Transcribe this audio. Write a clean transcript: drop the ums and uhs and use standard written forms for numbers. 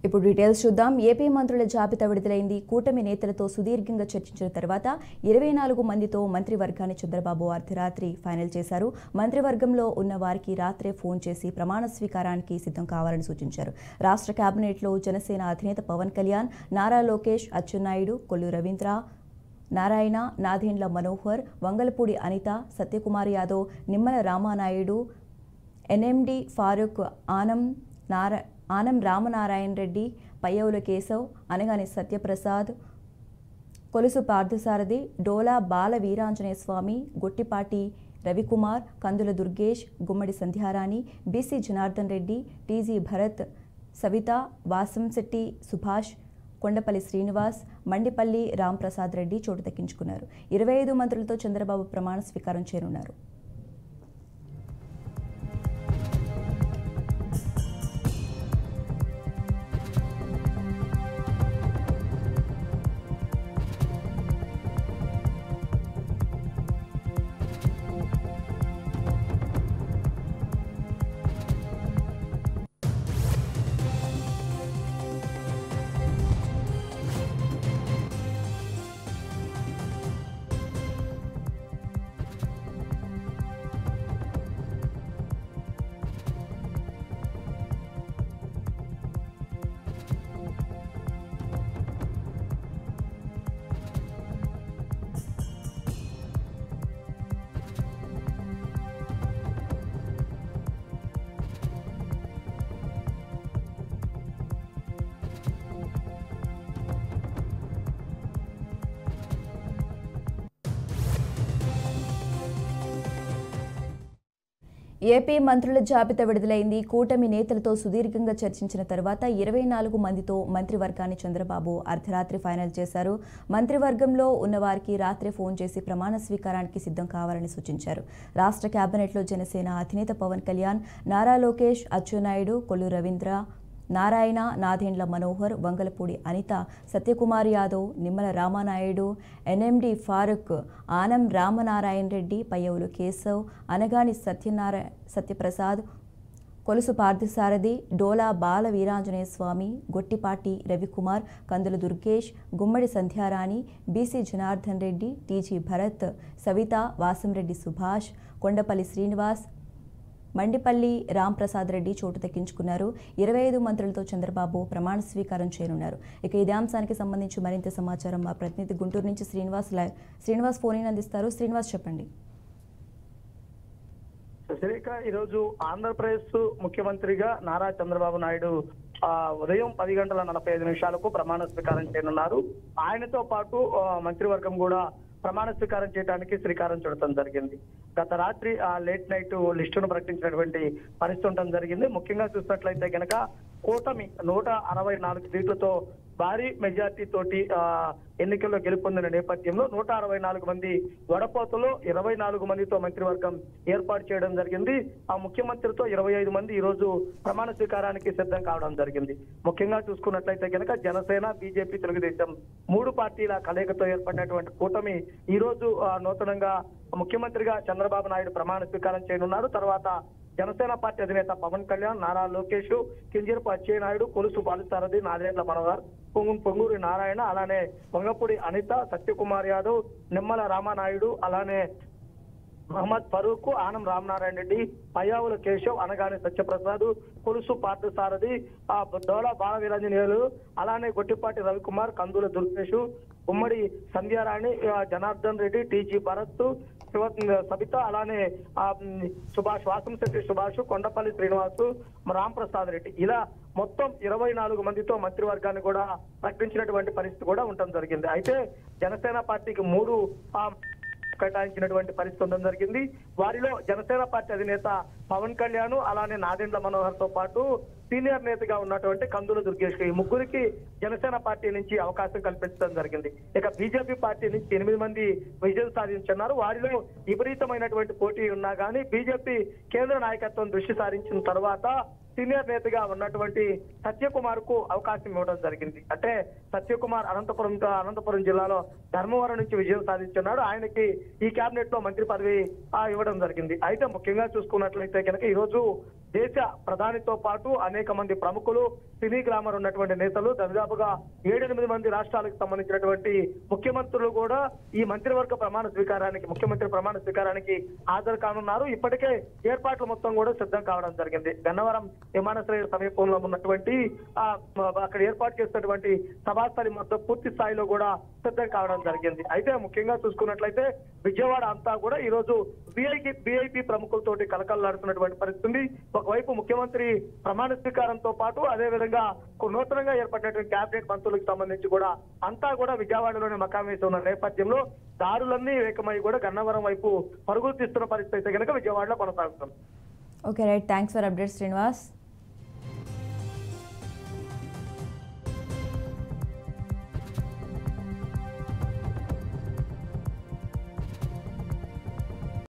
ఇప్పుడు డీటెయిల్స్ చూద్దాం. ఏపీ మంత్రుల జాబితా విడుదలైంది. కూటమి నేతలతో సుదీర్ఘంగా చర్చించిన తర్వాత 24 మందితో మంత్రివర్గాన్ని చంద్రబాబు అర్ధరాత్రి ఫైనల్ చేశారు. మంత్రివర్గంలో ఉన్న వారికి రాత్రే ఫోన్ చేసి ప్రమాణ స్వీకారానికి సిద్ధం కావాలని సూచించారు. రాష్ట్ర కేబినెట్లో జనసేన అధినేత పవన్ కళ్యాణ్, నారా లోకేష్, అచ్చెన్నాయుడు, కొల్లు రవీంద్ర, నారాయణ, నాదెండ్ల మనోహర్, వంగలపూడి అనిత, సత్యకుమార్ యాదవ్, నిమ్మల రామానాయుడు, ఎన్ఎండి ఫారూక్, ఆనం రామనారాయణ రెడ్డి, పయ్యవుల కేశవ్, అనగాని సత్యప్రసాద్, కొలుసు పార్థసారథి, డోలా బాల వీరాంజనేయ స్వామి, గొట్టిపాటి రవికుమార్, కందుల దుర్గేష్, గుమ్మడి సంధ్యారాణి, బీసీ జనార్దన్ రెడ్డి, టీజీ భరత్, సవిత, వాసంశెట్టి సుభాష్, కొండపల్లి శ్రీనివాస్, మండిపల్లి రాంప్రసాద్ రెడ్డి చోటు దక్కించుకున్నారు. 25 మంత్రులతో చంద్రబాబు ప్రమాణ స్వీకారం చేయనున్నారు. ఏపీ మంత్రుల జాబితా విడుదలైంది. కూటమి నేతలతో సుదీర్ఘంగా చర్చించిన తర్వాత 24 మందితో మంత్రివర్గాన్ని చంద్రబాబు అర్ధరాత్రి ఫైనల్ చేశారు. మంత్రివర్గంలో ఉన్నవారికి రాత్రే ఫోన్ చేసి ప్రమాణ స్వీకారానికి సిద్ధం కావాలని సూచించారు. రాష్ట్ర కేబినెట్లో జనసేన అధినేత పవన్ కళ్యాణ్, నారా లోకేష్, అచ్చెన్నాయుడు, కొల్లు రవీంద్ర, నారాయణ, నాదెండ్ల మనోహర్, వంగలపూడి అనిత, సత్యకుమార్ యాదవ్, నిమ్మల రామానాయుడు, ఎన్ఎండి ఫారూక్, ఆనం రామనారాయణ రెడ్డి, పయ్యవులు కేశవ్, అనగాని సత్యప్రసాద్, కొలుసు పార్థసారథి, డోలా బాల వీరాంజనేయ స్వామి, గొట్టిపాటి రవికుమార్, కందుల దుర్గేష్, గుమ్మడి సంధ్యారాణి, బీసీ జనార్దన్ రెడ్డి, టీజీ భరత్, సవిత, వాసంరెడ్డి సుభాష్, కొండపల్లి శ్రీనివాస్, మండిపల్లి రాంప్రసాద్ రెడ్డి చోటు దక్కించుకున్నారు. 25 మంత్రులతో చంద్రబాబు ప్రమాణ స్వీకారం చేయనున్నారు. ఇక ఇదే అంశానికి సంబంధించి మరింత సమాచారం మా ప్రతినిధి గుంటూరు నుంచి శ్రీనివాస్ ఫోన్ ఇన్ అందిస్తారు. శ్రీనివాస్, చెప్పండి. శ్రీక, ఈరోజు ఆంధ్రప్రదేశ్ ముఖ్యమంత్రిగా నారా చంద్రబాబు నాయుడు ఉదయం 10:45 ప్రమాణ స్వీకారం చేయనున్నారు. ఆయనతో పాటు మంత్రివర్గం కూడా ప్రమాణ స్వీకారం చేయడానికి శ్రీకారం చుడటం జరిగింది. గత రాత్రి లేట్ నైట్ లిస్టును ప్రకటించినటువంటి పరిస్థితి ఉండటం జరిగింది. ముఖ్యంగా చూసినట్లయితే కనుక కూటమి 164 సీట్లతో భారీ మెజార్టీ తోటి ఎన్నికల్లో గెలుపొందిన నేపథ్యంలో 164 మంది వడపోతలో 24 మందితో మంత్రివర్గం ఏర్పాటు చేయడం జరిగింది. ఆ ముఖ్యమంత్రితో 25 మంది ఈ రోజు ప్రమాణ స్వీకారానికి సిద్ధం కావడం జరిగింది. ముఖ్యంగా చూసుకున్నట్లయితే కనుక జనసేన, బీజేపీ, తెలుగుదేశం 3 పార్టీల కలయికతో ఏర్పడినటువంటి కూటమి ఈ రోజు నూతనంగా ముఖ్యమంత్రిగా చంద్రబాబు నాయుడు ప్రమాణ స్వీకారం చేయనున్నారు. తర్వాత జనసేన పార్టీ అధినేత పవన్ కళ్యాణ్, నారా లోకేష్, కింజరపు అచ్చెన్నాయుడు, కొలుసు పార్థసారథి, నాదెండ్ల మనోహర్, పొంగూరి నారాయణ, అలానే వంగపూడి అనిత, సత్యకుమార్ యాదవ్, నిమ్మల రామానాయుడు, అలానే మహమ్మద్ ఫరూక్, ఆనం రామనారాయణ రెడ్డి, పయ్యావుల కేశవ్, అనగాని సత్యప్రసాద్, కొలుసు పార్థసారథి, డోలా బాల వీరాంజనేయులు, అలానే గొట్టిపాటి రవికుమార్, కందుల దుర్గేష్, ఉమ్మడి సంధ్యారాణి, జనార్దన్ రెడ్డి, టీజీ భరత్, సబిత, అలానే సుభాష్, వాసంశెట్టి సుభాష్, కొండపల్లి శ్రీనివాస్, రాంప్రసాద్ రెడ్డి, ఇలా మొత్తం 24 మందితో మంత్రివర్గాన్ని కూడా ప్రకటించినటువంటి పరిస్థితి కూడా ఉండటం జరిగింది. అయితే జనసేన పార్టీకి 3 కేటాయించినటువంటి పరిస్థితి ఉండడం జరిగింది. వారిలో జనసేన పార్టీ అధినేత పవన్ కళ్యాణ్, అలానే నాదెండ్ల మనోహర్ తో పాటు సీనియర్ నేతగా ఉన్నటువంటి కందుల దుర్గేష్, ఈ ముగ్గురికి జనసేన పార్టీ నుంచి అవకాశం కల్పించడం జరిగింది. ఇక బీజేపీ పార్టీ నుంచి 8 మంది విజయం సాధించున్నారు. వారిలో విపరీతమైనటువంటి పోటీ ఉన్నా కానీ బీజేపీ కేంద్ర నాయకత్వం దృష్టి సారించిన తర్వాత సీనియర్ నేతగా ఉన్నటువంటి సత్యకుమార్ కు అవకాశం ఇవ్వడం జరిగింది. అంటే సత్యకుమార్ అనంతపురం జిల్లాలో ధర్మవరం నుంచి విజయం సాధించున్నాడు. ఆయనకి ఈ కేబినెట్ లో మంత్రి పదవి ఇవ్వడం జరిగింది. అయితే ముఖ్యంగా చూసుకున్నట్లయితే కనుక ఈ రోజు దేశ ప్రధానితో పాటు అనేక మంది ప్రముఖులు, సినీ గ్లామర్ ఉన్నటువంటి నేతలు, దాదాపుగా 7-8 మంది రాష్ట్రాలకు సంబంధించినటువంటి ముఖ్యమంత్రులు కూడా ఈ మంత్రివర్గ ముఖ్యమంత్రి ప్రమాణ స్వీకారానికి హాజరు కానున్నారు. ఇప్పటికే ఏర్పాట్లు మొత్తం కూడా సిద్ధం కావడం జరిగింది. గన్నవరం విమానాశ్రయ సమీపంలో ఉన్నటువంటి అక్కడ ఏర్పాటు చేసినటువంటి సభాస్థలి మొత్తం పూర్తి స్థాయిలో కూడా సిద్ధం కావడం జరిగింది. అయితే ముఖ్యంగా చూసుకున్నట్లయితే విజయవాడ అంతా కూడా ఈ రోజు విఐపి ప్రముఖులతోటి కలకలలాడుతున్నటువంటి పరిస్థితి. ఒకవైపు ముఖ్యమంత్రి ప్రమాణ స్వీకారంతో పాటు అదే విధంగా నూతనంగా ఏర్పడినటువంటి కేబినెట్ మంత్రులకు సంబంధించి కూడా అంతా కూడా విజయవాడలోనే మకాం వేసి ఉన్న నేపథ్యంలో దారులన్నీ ఏకమై కూడా గన్నవరం వైపు పరుగులు తీస్తున్న పరిస్థితి అయితే కనుక విజయవాడలో కొనసాగుతుంది. Okay right, thanks for update Srinivas.